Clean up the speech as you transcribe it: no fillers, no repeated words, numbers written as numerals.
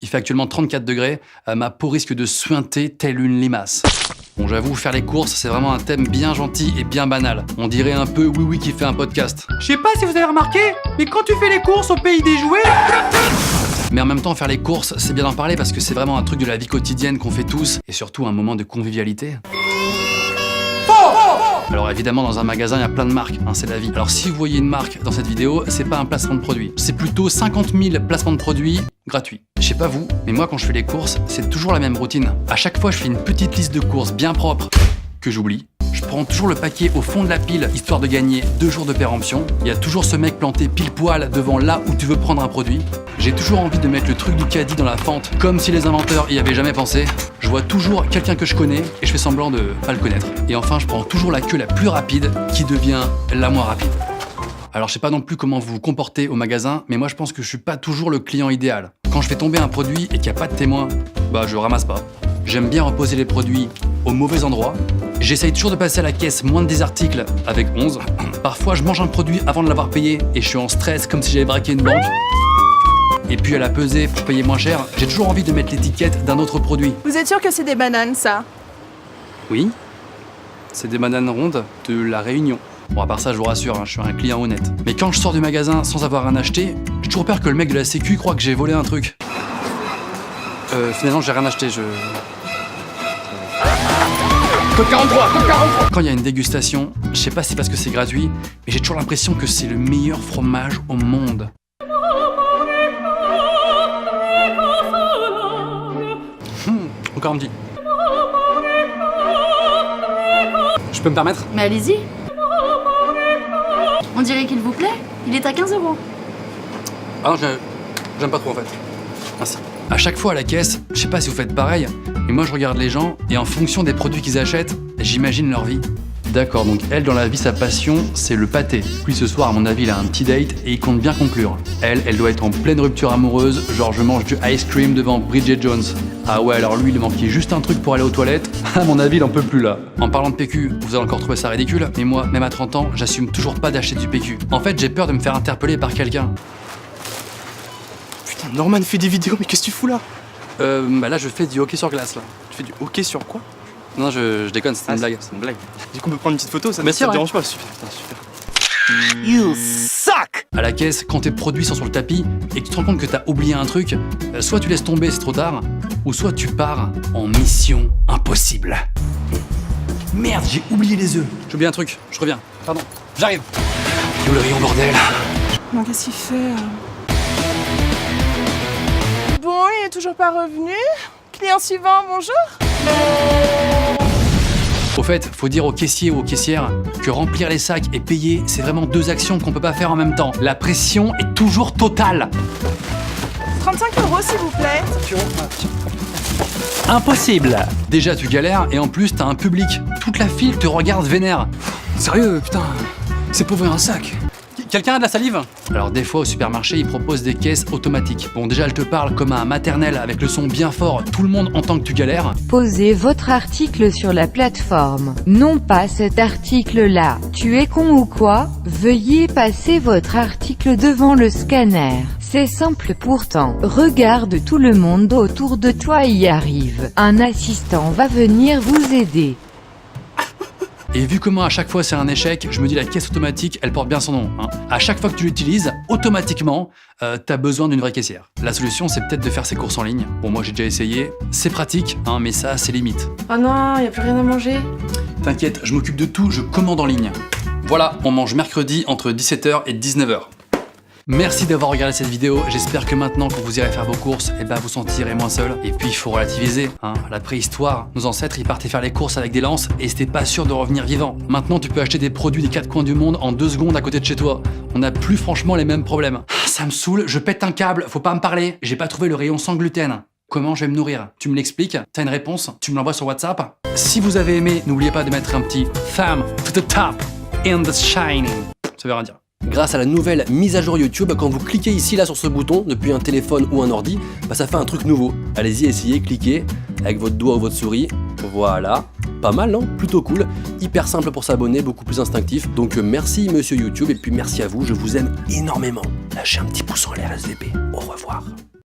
Il fait actuellement 34 degrés, ma peau risque de suinter telle une limace. Bon, j'avoue, faire les courses, c'est vraiment un thème bien gentil et bien banal. On dirait un peu Oui qui fait un podcast. Je sais pas si vous avez remarqué, mais quand tu fais les courses au pays des jouets... Mais en même temps, faire les courses, c'est bien d'en parler parce que c'est vraiment un truc de la vie quotidienne qu'on fait tous, et surtout un moment de convivialité. Alors évidemment, dans un magasin, il y a plein de marques, hein, c'est la vie. Alors si vous voyez une marque dans cette vidéo, c'est pas un placement de produit. C'est plutôt 50 000 placements de produits gratuits. Je sais pas vous, mais moi quand je fais les courses, c'est toujours la même routine. À chaque fois, je fais une petite liste de courses bien propre que j'oublie. Je prends toujours le paquet au fond de la pile, histoire de gagner 2 jours de péremption. Il y a toujours ce mec planté pile poil devant là où tu veux prendre un produit. J'ai toujours envie de mettre le truc du caddie dans la fente, comme si les inventeurs y avaient jamais pensé. Je vois toujours quelqu'un que je connais et je fais semblant de pas le connaître. Et enfin, je prends toujours la queue la plus rapide qui devient la moins rapide. Alors je sais pas non plus comment vous vous comportez au magasin, mais moi je pense que je suis pas toujours le client idéal. Quand je fais tomber un produit et qu'il n'y a pas de témoin, bah je ramasse pas. J'aime bien reposer les produits au mauvais endroit. J'essaye toujours de passer à la caisse moins de 10 articles avec 11. Parfois je mange un produit avant de l'avoir payé et je suis en stress comme si j'avais braqué une banque. Et puis à la pesée pour payer moins cher, j'ai toujours envie de mettre l'étiquette d'un autre produit. Vous êtes sûr que c'est des bananes, ça? Oui, c'est des bananes rondes de La Réunion. Bon, à part ça, je vous rassure, hein, je suis un client honnête. Mais quand je sors du magasin sans avoir rien acheté, j'ai toujours peur que le mec de la sécu croit que j'ai volé un truc. Finalement, j'ai rien acheté, Code 43, code 43. Quand il y a une dégustation, je sais pas si c'est parce que c'est gratuit, mais j'ai toujours l'impression que c'est le meilleur fromage au monde. Encore un petit. Je peux me permettre? Mais allez-y. On dirait qu'il vous plaît. Il est à 15 €. Ah non, j'aime pas trop en fait. Merci. À chaque fois à la caisse, je sais pas si vous faites pareil, mais moi je regarde les gens et en fonction des produits qu'ils achètent, j'imagine leur vie. D'accord, donc elle dans la vie, sa passion, c'est le pâté. Lui ce soir, à mon avis, il a un petit date et il compte bien conclure. Elle doit être en pleine rupture amoureuse, genre je mange du ice cream devant Bridget Jones. Ah ouais, alors lui, il manquait juste un truc pour aller aux toilettes. À mon avis, il en peut plus là. En parlant de PQ, vous allez encore trouver ça ridicule, mais moi, même à 30 ans, j'assume toujours pas d'acheter du PQ. En fait, j'ai peur de me faire interpeller par quelqu'un. Putain, Norman fait des vidéos, mais qu'est-ce que tu fous là? Bah là, je fais du hockey sur glace là. Tu fais du hockey sur quoi? Non, je déconne, c'était une blague. C'est une blague. Du coup, on peut prendre une petite photo, ça Mais te dérange pas? Super, putain, super. You suck! À la caisse, quand tes produits sont sur le tapis et que tu te rends compte que t'as oublié un truc, soit tu laisses tomber, c'est trop tard, ou soit tu pars en mission impossible. Merde, j'ai oublié les œufs. J'ai oublié un truc, je reviens. Pardon, j'arrive. Où le rayon, bordel? Non, qu'est-ce qu'il fait? Bon, il est toujours pas revenu. Client suivant, bonjour. Au fait, faut dire aux caissiers ou aux caissières que remplir les sacs et payer, c'est vraiment 2 actions qu'on peut pas faire en même temps. La pression est toujours totale. 35 € s'il vous plaît. Impossible. Déjà, tu galères et en plus, t'as un public. Toute la file te regarde vénère. Sérieux, putain, c'est pour ouvrir un sac. Quelqu'un a de la salive? Alors des fois au supermarché, ils proposent des caisses automatiques. Bon déjà, elle te parle comme à un maternel avec le son bien fort, tout le monde entend que tu galères. Posez votre article sur la plateforme. Non pas cet article-là. Tu es con ou quoi? Veuillez passer votre article devant le scanner. C'est simple pourtant. Regarde, tout le monde autour de toi y arrive. Un assistant va venir vous aider. Et vu comment à chaque fois c'est un échec, je me dis la caisse automatique, elle porte bien son nom. Hein. À chaque fois que tu l'utilises, automatiquement, t'as besoin d'une vraie caissière. La solution, c'est peut-être de faire ses courses en ligne. Bon, moi j'ai déjà essayé. C'est pratique, hein, mais ça, c'est limite. Oh non, y a plus rien à manger. T'inquiète, je m'occupe de tout, je commande en ligne. Voilà, on mange mercredi entre 17h et 19h. Merci d'avoir regardé cette vidéo, j'espère que maintenant quand vous irez faire vos courses, vous sentirez moins seul. Et puis il faut relativiser, hein. La préhistoire, nos ancêtres ils partaient faire les courses avec des lances et c'était pas sûr de revenir vivant. Maintenant tu peux acheter des produits des 4 coins du monde en 2 secondes à côté de chez toi. On n'a plus franchement les mêmes problèmes. Ça me saoule, je pète un câble, faut pas me parler. J'ai pas trouvé le rayon sans gluten. Comment je vais me nourrir? Tu me l'expliques? T'as une réponse? Tu me l'envoies sur WhatsApp? Si vous avez aimé, n'oubliez pas de mettre un petit thumb to the top in the shining. Ça veut rien dire. Grâce à la nouvelle mise à jour YouTube, quand vous cliquez ici là sur ce bouton depuis un téléphone ou un ordi, ça fait un truc nouveau. Allez-y, essayez, cliquez avec votre doigt ou votre souris. Voilà, pas mal non? Plutôt cool, hyper simple pour s'abonner, beaucoup plus instinctif. Donc merci monsieur YouTube et puis merci à vous, je vous aime énormément. Lâchez un petit pouce en l'air SVP. Au revoir.